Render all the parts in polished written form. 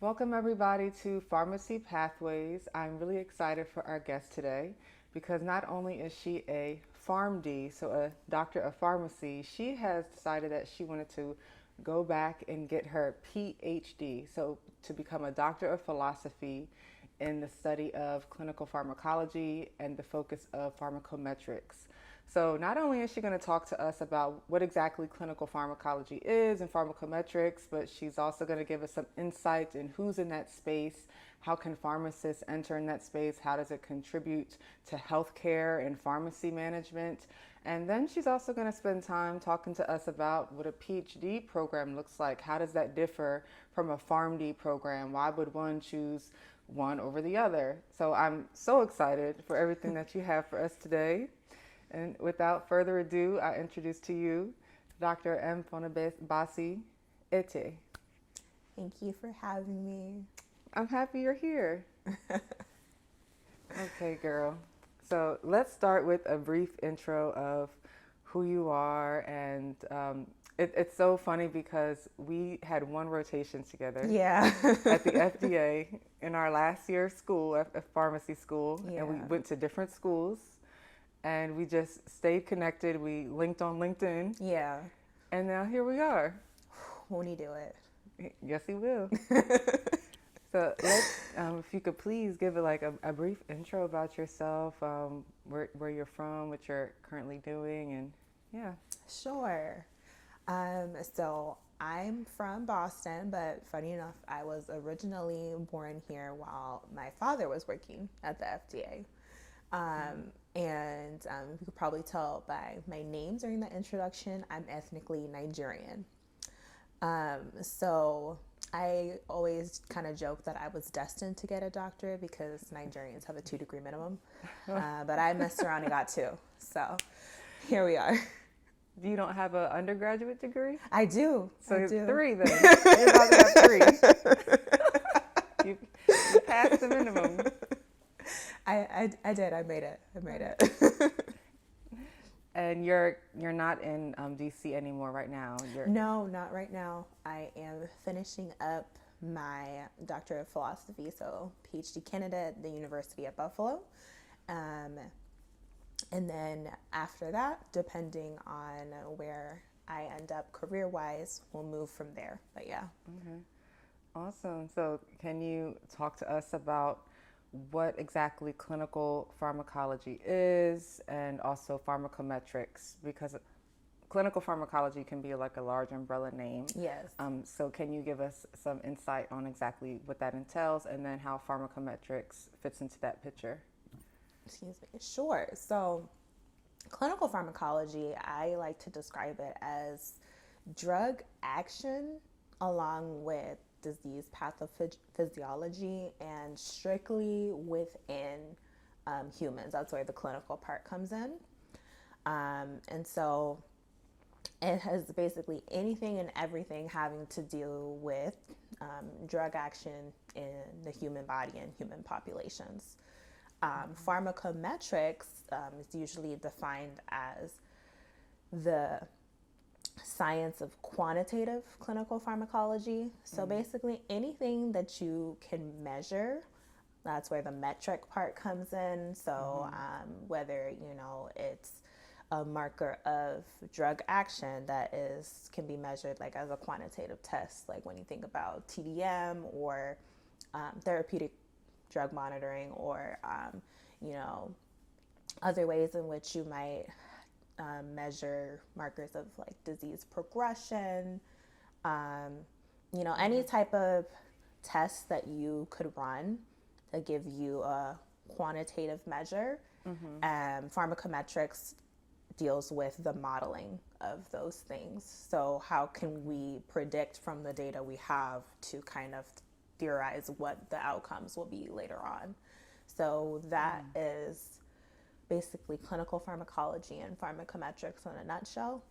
Welcome everybody to Pharmacy Pathways. I'm really excited for our guest today because not only is she a PharmD, so a doctor of pharmacy, she has decided that she wanted to go back and get her PhD, so to become a doctor of philosophy in the study of clinical pharmacology and the focus of pharmacometrics. So not only is she going to talk to us about what exactly clinical pharmacology is and pharmacometrics, but she's also going to give us some insight in who's in that space, how can pharmacists enter in that space, how does it contribute to healthcare and pharmacy management. And then she's also going to spend time talking to us about what a PhD program looks like. How does that differ from a PharmD program? Why would one choose one over the other? So I'm so excited for everything that you have for us today. And without further ado, I introduce to you Dr. Mfonabasi Ette. Thank you for having me. I'm happy you're here. Okay, girl. So let's start with a brief intro of who you are. And it's so funny because we had one rotation together Yeah. at the FDA in our last year of school, at pharmacy school. Yeah. And we went to different schools. And we just stayed connected. We linked on LinkedIn. Yeah. And now here we are. Won't he do it? Yes, he will. So let's, if you could please give it like a brief intro about yourself, where you're from, what you're currently doing, and yeah. Sure. So I'm from Boston, but funny enough, I was originally born here while my father was working at the FDA. And you could probably tell by my name during the introduction, I'm ethnically Nigerian. So I always kind of joke that I was destined to get a doctorate because Nigerians have a 2-degree minimum. But I messed around and got 2. So here we are. You don't have an undergraduate degree? I do. So I it's do. 3 then. You're about to have 3. You passed the minimum. I did. I made it. And you're not in DC anymore right now. No, not right now. I am finishing up my doctorate of philosophy, so PhD candidate at the University of Buffalo. And then after that, depending on where I end up career-wise, we'll move from there. But yeah. Okay. Awesome. So can you talk to us about what exactly clinical pharmacology is and also pharmacometrics, because clinical pharmacology can be like a large umbrella name. Yes. So can you give us some insight on exactly what that entails and then how pharmacometrics fits into that picture? Excuse me. Sure. So clinical pharmacology, I like to describe it as drug action along with disease pathophysiology and strictly within humans. That's where the clinical part comes in. And so it has basically anything and everything having to do with drug action in the human body and human populations. Pharmacometrics is usually defined as the science of quantitative clinical pharmacology. So basically anything that you can measure, that's where the metric part comes in. So whether, it's a marker of drug action that can be measured like as a quantitative test, like when you think about TDM or therapeutic drug monitoring or, other ways in which you might measure markers of like disease progression, any type of test that you could run that give you a quantitative measure. Pharmacometrics deals with the modeling of those things. So how can we predict from the data we have to kind of theorize what the outcomes will be later on? So that is basically clinical pharmacology and pharmacometrics in a nutshell.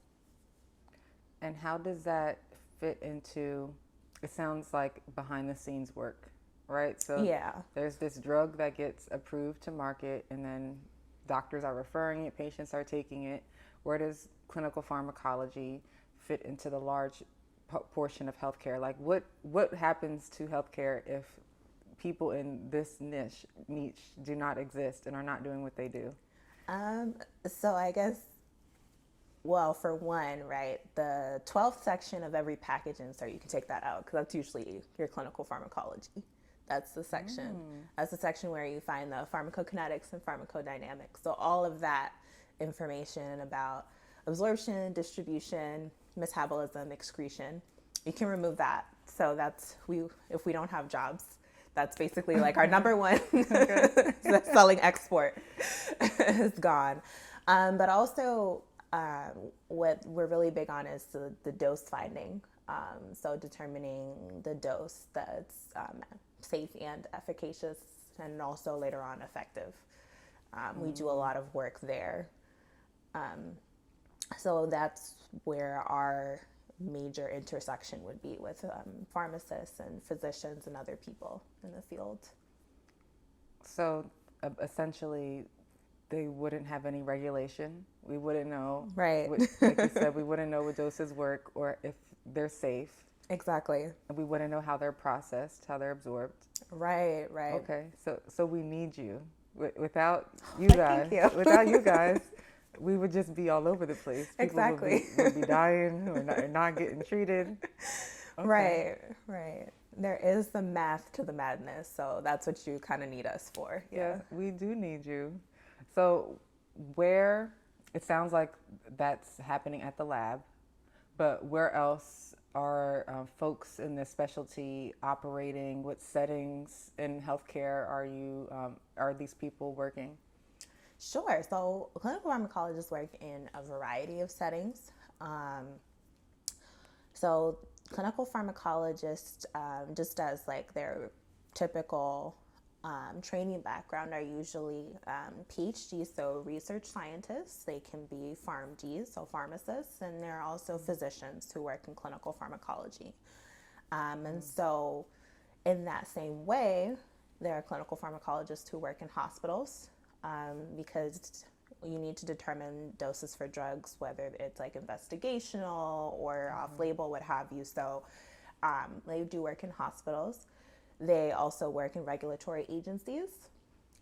And how does that fit into, it sounds like behind the scenes work, right? So Yeah. there's this drug that gets approved to market and then doctors are referring it, patients are taking it. Where does clinical pharmacology fit into the large portion of healthcare? Like what happens to healthcare if people in this niche do not exist and are not doing what they do? So I guess, well, for one, right, the 12th section of every package insert, you can take that out because that's usually your clinical pharmacology. That's the section. That's the section where you find the pharmacokinetics and pharmacodynamics. So all of that information about absorption, distribution, metabolism, excretion, you can remove that. So that's if we don't have jobs, that's basically like our number one selling export is gone. But also, what we're really big on is the dose finding. So determining the dose that's safe and efficacious, and also later on effective. We do a lot of work there. So that's where our major intersection would be with pharmacists and physicians and other people in the field. So essentially, they wouldn't have any regulation. We wouldn't know. Right. Like you said, we wouldn't know what doses work or if they're safe. Exactly. And we wouldn't know how they're processed, how they're absorbed. Right. Okay. So we need you. Without you Thank guys, you. without you guys, we would just be all over the place. People Exactly. would be dying or not getting treated. Okay. Right. There is the math to the madness, so that's what you kind of need us for. Yeah, we do need you. So where, it sounds like that's happening at the lab, but where else are folks in this specialty operating? What settings in healthcare are these people working? Sure. So clinical pharmacologists work in a variety of settings. So clinical pharmacologists, just as like their typical training background, are usually PhDs, so research scientists. They can be PharmDs, so pharmacists, and there are also physicians who work in clinical pharmacology. And so in that same way, there are clinical pharmacologists who work in hospitals, because you need to determine doses for drugs, whether it's like investigational or off-label, what have you. So they do work in hospitals. They also work in regulatory agencies.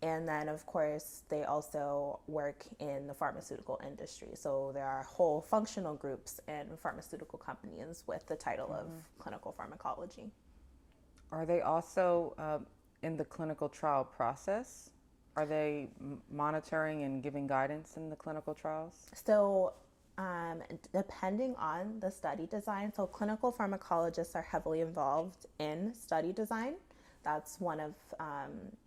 And then, of course, they also work in the pharmaceutical industry. So there are whole functional groups in pharmaceutical companies with the title of clinical pharmacology. Are they also in the clinical trial process? Are they monitoring and giving guidance in the clinical trials? So depending on the study design, so clinical pharmacologists are heavily involved in study design. That's one of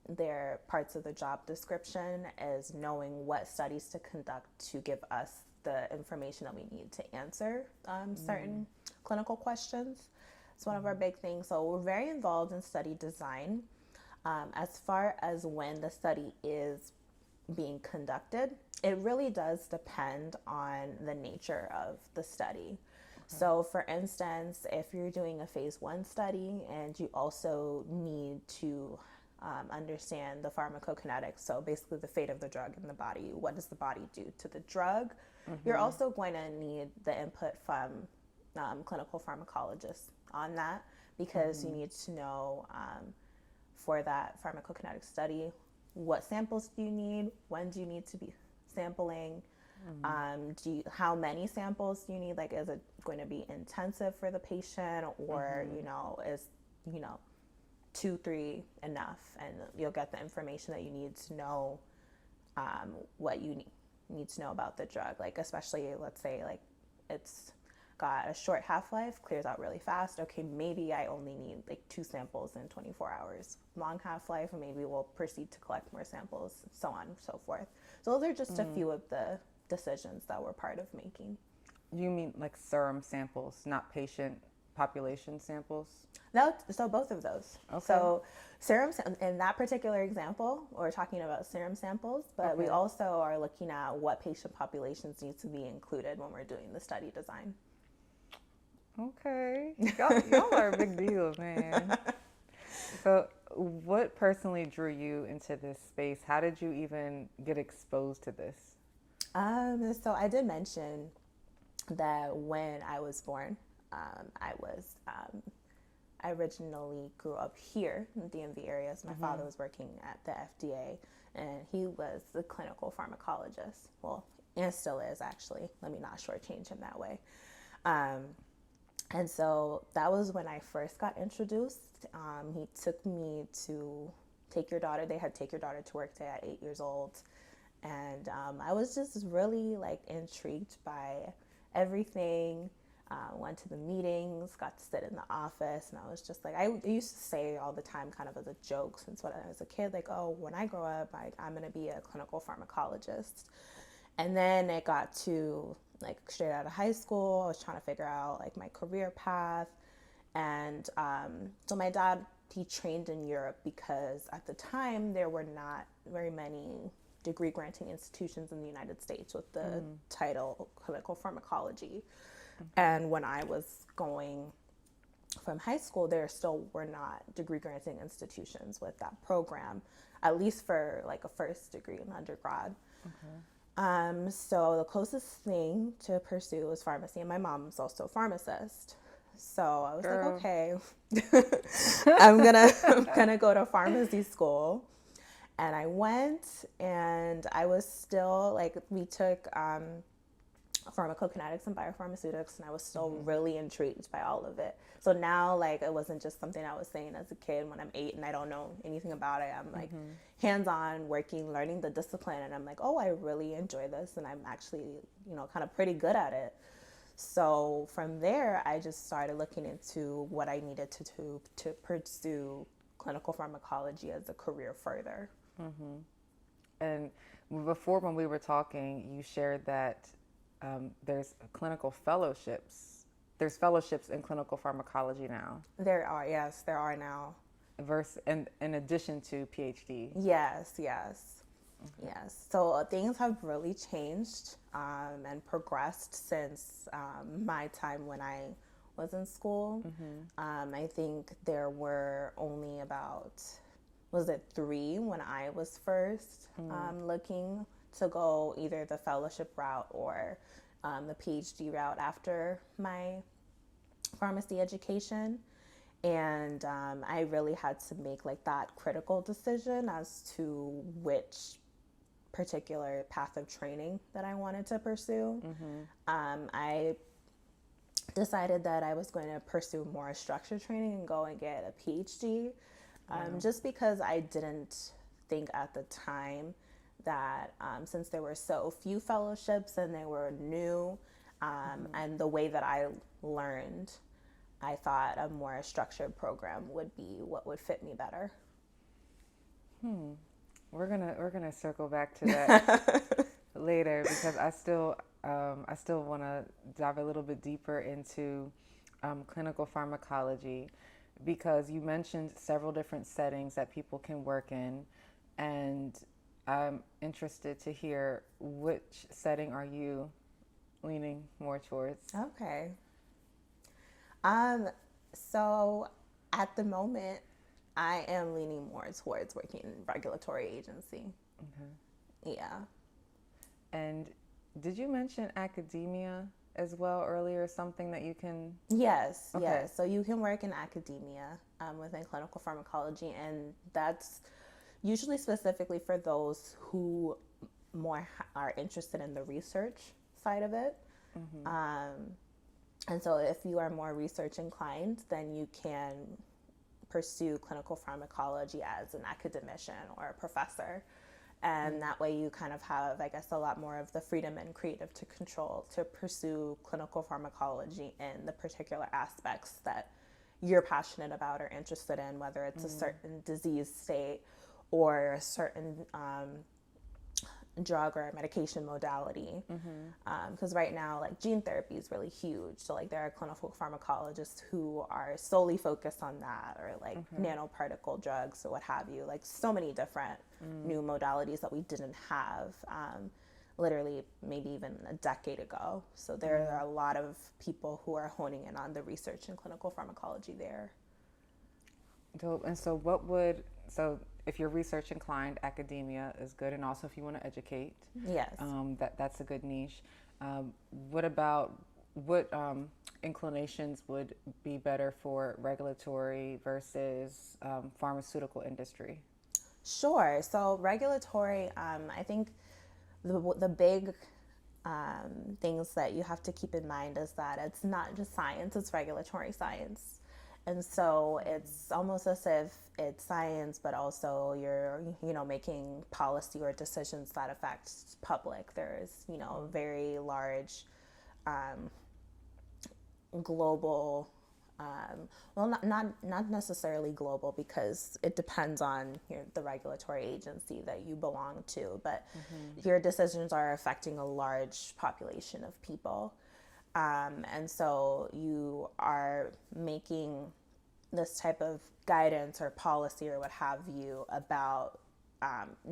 their parts of the job description, is knowing what studies to conduct to give us the information that we need to answer certain clinical questions. It's one of our big things. So we're very involved in study design. As far as when the study is being conducted, it really does depend on the nature of the study. So for instance, if you're doing a phase 1 study and you also need to understand the pharmacokinetics, so basically the fate of the drug in the body, what does the body do to the drug, you're also going to need the input from clinical pharmacologists on that, because you need to know for that pharmacokinetic study, what samples do you need, when do you need to be sampling, how many samples do you need, like is it going to be intensive for the patient, or is 2-3 enough, and you'll get the information that you need to know what you need to know about the drug. Like especially, let's say like it's got a short half-life, clears out really fast. Okay, maybe I only need like 2 samples in 24 hours. Long half-life, maybe we'll proceed to collect more samples, so on and so forth. So those are just a few of the decisions that we're part of making. You mean like serum samples, not patient population samples? So both of those. Okay. So serum, in that particular example, we're talking about serum samples, but we also are looking at what patient populations need to be included when we're doing the study design. Okay. Y'all are a big deal, man. So what personally drew you into this space? How did you even get exposed to this? So I did mention that when I was born, I originally grew up here in the DMV area. So my father was working at the FDA, and he was the clinical pharmacologist. Well, and still is, actually. Let me not shortchange him that way. And so that was when I first got introduced. He took me to Take Your Daughter. They had Take Your Daughter to Work Day at 8 years old. And I was just really like intrigued by everything. Went to the meetings, got to sit in the office, and I was just like, I used to say all the time, kind of as a joke, since when I was a kid, like, oh, when I grow up, I'm going to be a clinical pharmacologist. And then it got to like straight out of high school, I was trying to figure out like my career path. And so my dad, he trained in Europe because at the time there were not very many degree granting institutions in the United States with the title Clinical Pharmacology. And when I was going from high school, there still were not degree granting institutions with that program, at least for like a first degree in undergrad. So the closest thing to pursue was pharmacy, and my mom's also a pharmacist. So I was like, okay, I'm gonna go to pharmacy school. And I went, and I was still like, we took pharmacokinetics and biopharmaceutics, and I was still really intrigued by all of it. So now, like, it wasn't just something I was saying as a kid when I'm 8 and I don't know anything about it. I'm like hands-on, working, learning the discipline, and I'm like, oh, I really enjoy this, and I'm actually, kind of pretty good at it. So from there, I just started looking into what I needed to do to pursue clinical pharmacology as a career further. And before, when we were talking, you shared that there's clinical fellowships. There's fellowships in clinical pharmacology now. There are, yes, there are now. In addition to PhD. Yes. So things have really changed and progressed since my time when I was in school. I think there were only about, was it 3 when I was first looking to go either the fellowship route or the PhD route after my pharmacy education. And I really had to make like that critical decision as to which particular path of training that I wanted to pursue. I decided that I was going to pursue more structured training and go and get a PhD, just because I didn't think at the time that since there were so few fellowships and they were new, and the way that I learned, I thought a more structured program would be what would fit me better. We're gonna circle back to that later, because I still want to dive a little bit deeper into clinical pharmacology, because you mentioned several different settings that people can work in, and I'm interested to hear which setting are you leaning more towards. Okay. So at the moment, I am leaning more towards working in regulatory agency. Yeah. And did you mention academia as well earlier? Something that you can... Yes, Okay. yes. So you can work in academia within clinical pharmacology, and that's usually specifically for those who more are interested in the research side of it. And so if you are more research inclined, then you can pursue clinical pharmacology as an academician or a professor. And that way you kind of have, I guess, a lot more of the freedom and creative to control to pursue clinical pharmacology in the particular aspects that you're passionate about or interested in, whether it's a certain disease state or a certain drug or medication modality. Because right now, like, gene therapy is really huge. So like there are clinical pharmacologists who are solely focused on that, or like nanoparticle drugs or what have you. Like so many different new modalities that we didn't have literally maybe even a decade ago. So there are a lot of people who are honing in on the research in clinical pharmacology there. Dope. And so if you're research inclined, academia is good, and also if you want to educate, Yes. that's a good niche. What about what inclinations would be better for regulatory versus pharmaceutical industry? Sure. So regulatory, I think the big things that you have to keep in mind is that it's not just science, it's regulatory science. And so it's almost as if it's science, but also you're, making policy or decisions that affect public. There's, very large global, well, not necessarily global, because it depends on the regulatory agency that you belong to, but your decisions are affecting a large population of people. And so you are making this type of guidance or policy or what have you about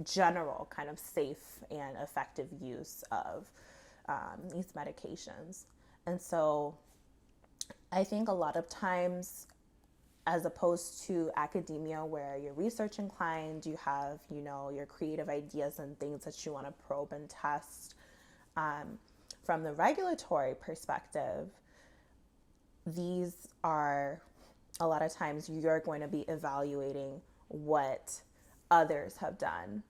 general kind of safe and effective use of these medications. And so I think a lot of times, as opposed to academia where you're research inclined, you have, your creative ideas and things that you want to probe and test. From the regulatory perspective, these are a lot of times you're going to be evaluating what others have done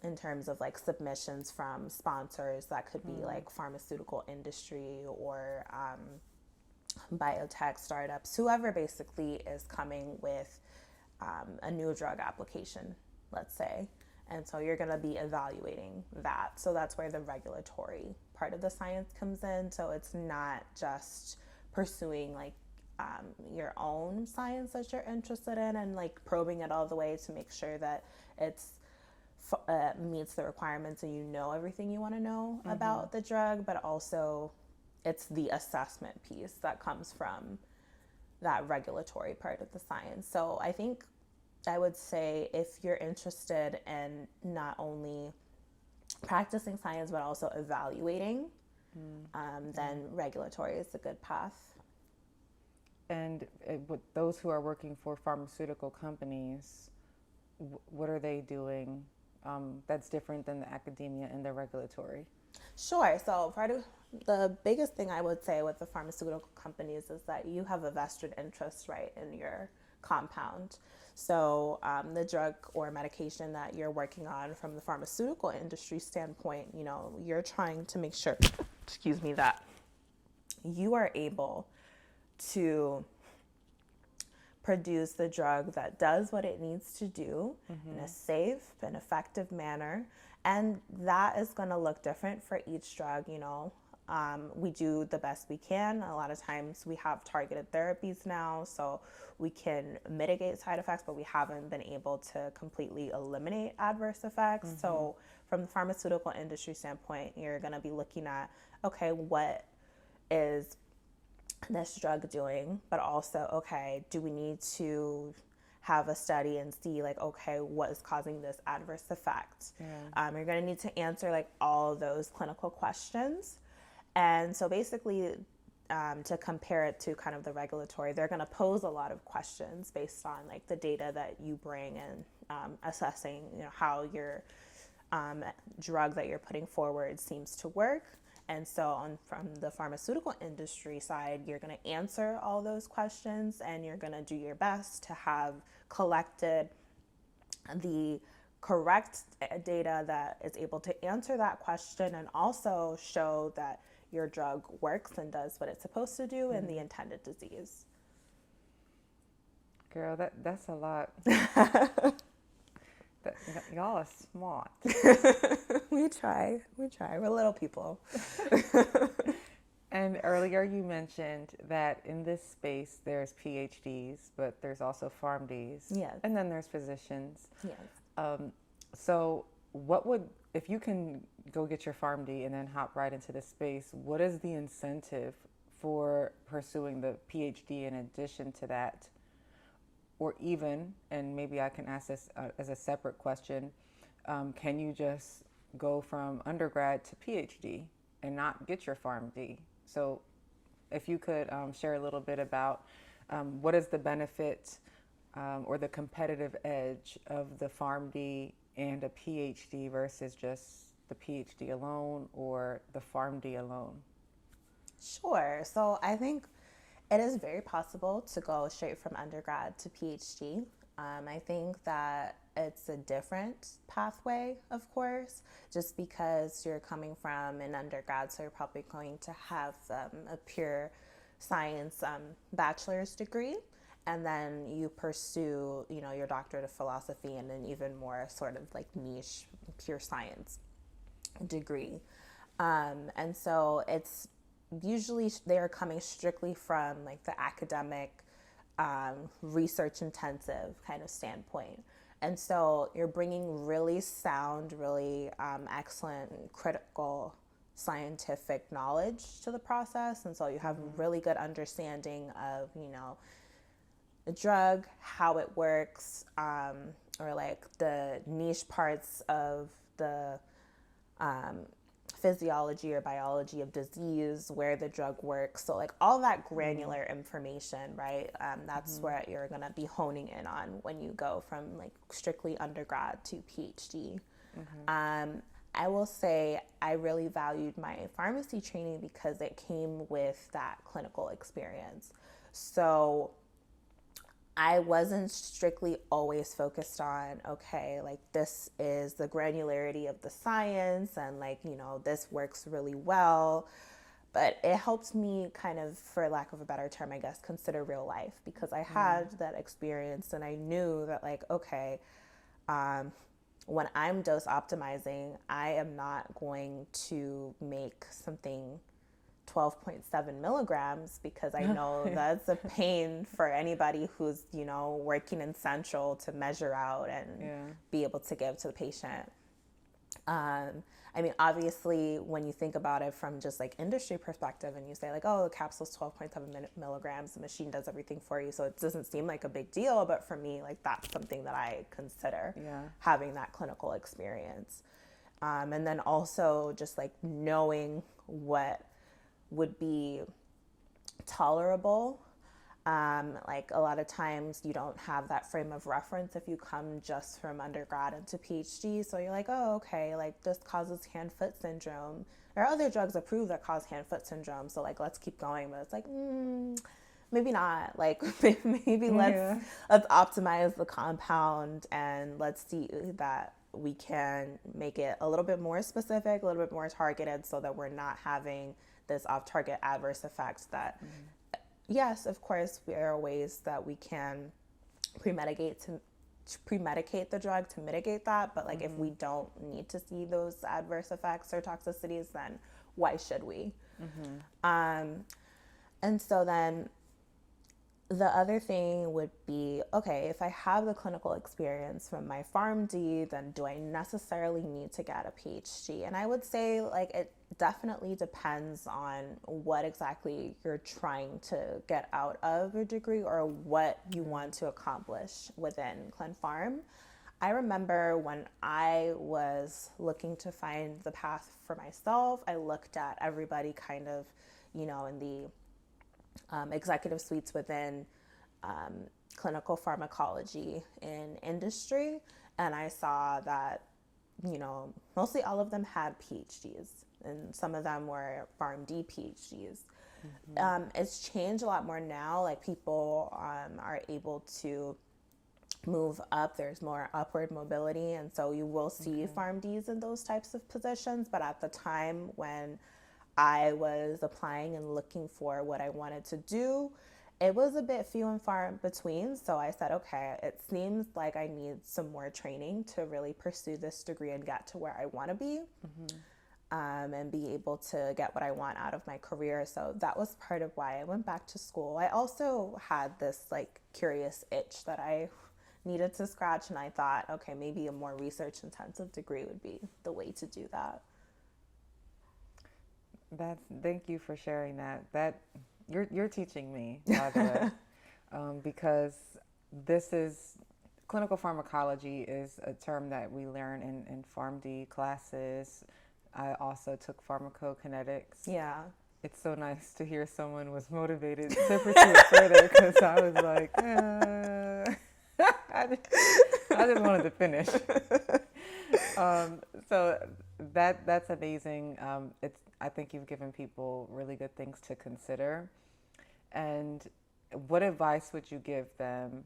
in terms of like submissions from sponsors that could be like pharmaceutical industry or biotech startups, whoever basically is coming with a new drug application, let's say. And so you're going to be evaluating that. So that's where the regulatory part of the science comes in. So it's not just pursuing like your own science that you're interested in and like probing it all the way to make sure that it's meets the requirements and everything you want to know about the drug, but also it's the assessment piece that comes from that regulatory part of the science. So I think I would say if you're interested in not only practicing science but also evaluating, then regulatory is a good path. And with those who are working for pharmaceutical companies, what are they doing that's different than the academia and the regulatory? Sure. So part of the biggest thing I would say with the pharmaceutical companies is that you have a vested interest, right, in your compound. So the drug or medication that you're working on from the pharmaceutical industry standpoint, you're trying to make sure, that you are able to produce the drug that does what it needs to do in a safe and effective manner. And that is going to look different for each drug. We do the best we can. A lot of times we have targeted therapies now, so we can mitigate side effects, but we haven't been able to completely eliminate adverse effects. So from the pharmaceutical industry standpoint, you're going to be looking at, okay, what is this drug doing? But also, okay, do we need to have a study and see like, okay, what is causing this adverse effect? You're going to need to answer like all those clinical questions. And so basically, to compare it to kind of the regulatory, they're going to pose a lot of questions based on like the data that you bring and assessing, how your drug that you're putting forward seems to work. And so from the pharmaceutical industry side, you're going to answer all those questions and you're going to do your best to have collected the correct data that is able to answer that question and also show that your drug works and does what it's supposed to do in the intended disease. Girl, that's a lot. Y'all are smart. We try. We're little people. And earlier you mentioned that in this space there's PhDs, but there's also PharmDs. Yes. And then there's physicians. Yes. So what would, if you can go get your PharmD and then hop right into this space, what is the incentive for pursuing the PhD in addition to that? Or even, and maybe I can ask this as a separate question, can you just go from undergrad to PhD and not get your PharmD? So if you could share a little bit about what is the benefit or the competitive edge of the PharmD and a PhD versus just the PhD alone or the PharmD alone? Sure. So I think it is very possible to go straight from undergrad to PhD. I think that it's a different pathway, of course, just because you're coming from an undergrad, so you're probably going to have a pure science bachelor's degree, and then you pursue, your doctorate of philosophy and an even more sort of like niche pure science degree. And so it's usually they're coming strictly from like the academic, research intensive kind of standpoint. And so you're bringing really sound, really excellent, critical scientific knowledge to the process. And so you have really good understanding of, the drug, how it works, or like the niche parts of the physiology or biology of disease, where the drug works. So like all that granular information, right? That's what you're going to be honing in on when you go from like strictly undergrad to PhD. I will say I really valued my pharmacy training because it came with that clinical experience. So I wasn't strictly always focused on, okay, like this is the granularity of the science and like, this works really well. But it helped me kind of, for lack of a better term, I guess, consider real life, because I had that experience and I knew that like, okay, when I'm dose optimizing, I am not going to make something 12.7 milligrams because I know that's a pain for anybody who's, working in central to measure out and be able to give to the patient. I mean, obviously, when you think about it from just like industry perspective and you say like, oh, the capsule's 12.7 milligrams, the machine does everything for you. So it doesn't seem like a big deal. But for me, like that's something that I consider having that clinical experience. And then also just like knowing what would be tolerable. Like a lot of times you don't have that frame of reference if you come just from undergrad into PhD. So you're like, oh, okay, like this causes hand-foot syndrome. There are other drugs approved that cause hand-foot syndrome. So like, let's keep going. But it's like, maybe not. Like maybe let's optimize the compound and let's see that we can make it a little bit more specific, a little bit more targeted so that we're not having this off-target adverse effect that, yes, of course, there are ways that we can pre-medicate the drug to mitigate that. But like if we don't need to see those adverse effects or toxicities, then why should we? And so then the other thing would be, okay, if I have the clinical experience from my PharmD, then do I necessarily need to get a PhD? And I would say like it definitely depends on what exactly you're trying to get out of your degree or what you want to accomplish within Clin Pharm. I remember when I was looking to find the path for myself, I looked at everybody kind of, in the executive suites within clinical pharmacology in industry. And I saw that, mostly all of them had PhDs and some of them were PharmD PhDs. It's changed a lot more now. Like people are able to move up. There's more upward mobility. And so you will see PharmDs in those types of positions. But at the time when I was applying and looking for what I wanted to do, it was a bit few and far in between. So I said, okay, it seems like I need some more training to really pursue this degree and get to where I want to be, and be able to get what I want out of my career. So that was part of why I went back to school. I also had this like curious itch that I needed to scratch, and I thought, okay, maybe a more research intensive degree would be the way to do that. Thank you for sharing that. That you're teaching me, by the way, because this is clinical pharmacology is a term that we learn in PharmD classes. I also took pharmacokinetics. Yeah. It's so nice to hear someone was motivated to pursue it further because I was like, I just wanted to finish. So that's amazing. I think you've given people really good things to consider. And what advice would you give them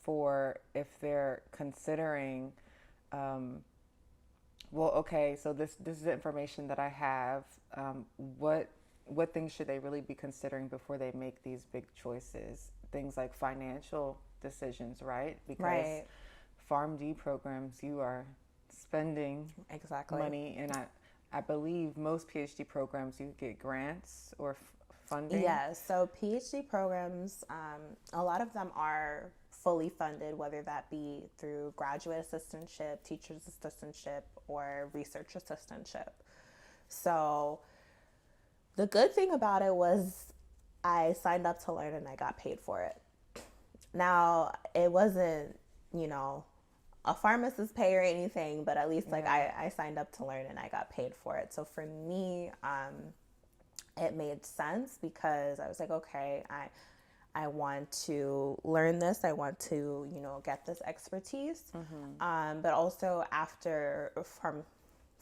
for if they're considering, um, well, okay, so this is the information that I have. What things should they really be considering before they make these big choices? Things like financial decisions, right? Because Right. PharmD programs, you are spending Exactly. money, and I believe most PhD programs you get grants or funding. Yeah, so PhD programs, a lot of them are fully funded, whether that be through graduate assistantship, teacher's assistantship, or research assistantship. So the good thing about it was I signed up to learn and I got paid for it. Now, it wasn't, you know, a pharmacist pay or anything, but at least like Yeah. I signed up to learn and I got paid for it. So for me, it made sense because I was like, okay, I want to learn this. I want to, get this expertise. But also after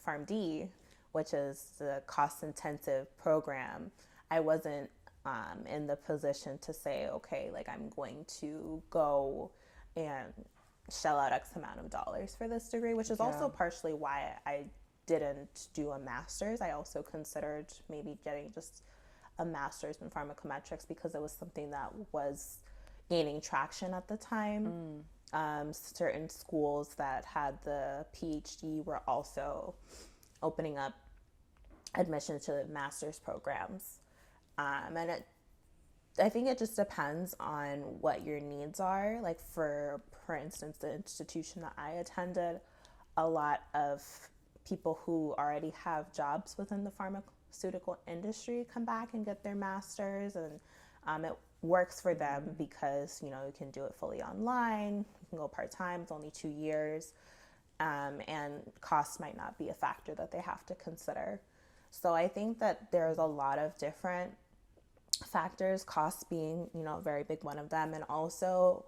PharmD, which is the cost intensive program, I wasn't in the position to say, okay, like I'm going to go and shell out X amount of dollars for this degree, which is Yeah. also partially why I didn't do a master's. I also considered maybe getting just a master's in pharmacometrics because it was something that was gaining traction at the time. Certain schools that had the PhD were also opening up admission to master's programs. I think it just depends on what your needs are. Like for instance, the institution that I attended, a lot of people who already have jobs within the pharmaceutical industry come back and get their masters, and it works for them because you can do it fully online. You can go part time. It's only 2 years, and cost might not be a factor that they have to consider. So I think that there's a lot of different factors, cost being, a very big one of them, and also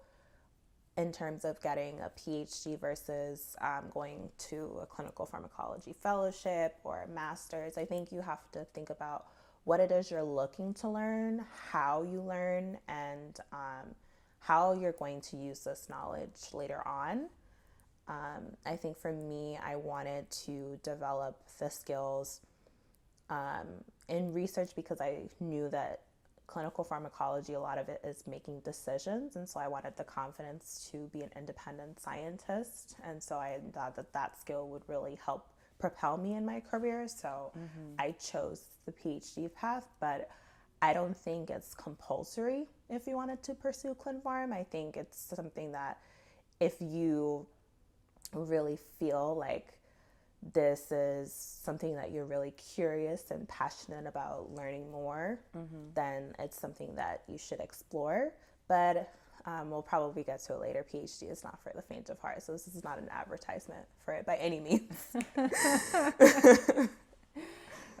in terms of getting a PhD versus going to a clinical pharmacology fellowship or a master's. I think you have to think about what it is you're looking to learn, how you learn, and how you're going to use this knowledge later on. I think for me, I wanted to develop the skills in research because I knew that clinical pharmacology, a lot of it is making decisions. And so I wanted the confidence to be an independent scientist. And so I thought that that skill would really help propel me in my career. So I chose the PhD path, but I don't think it's compulsory if you wanted to pursue Clin Pharm. I think it's something that if you really feel like this is something that you're really curious and passionate about learning more, then it's something that you should explore. But we'll probably get to it later. PhD is not for the faint of heart, so this is not an advertisement for it by any means.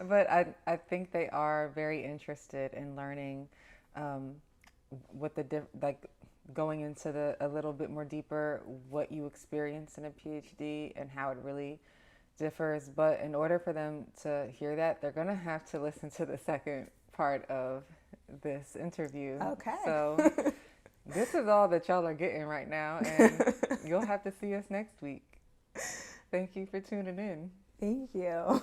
But I think they are very interested in learning what like going into a little bit more deeper what you experience in a PhD and how it really differs. But in order for them to hear that, they're going to have to listen to the second part of this interview. Okay. So this is all that y'all are getting right now, and you'll have to see us next week. Thank you for tuning in. Thank you.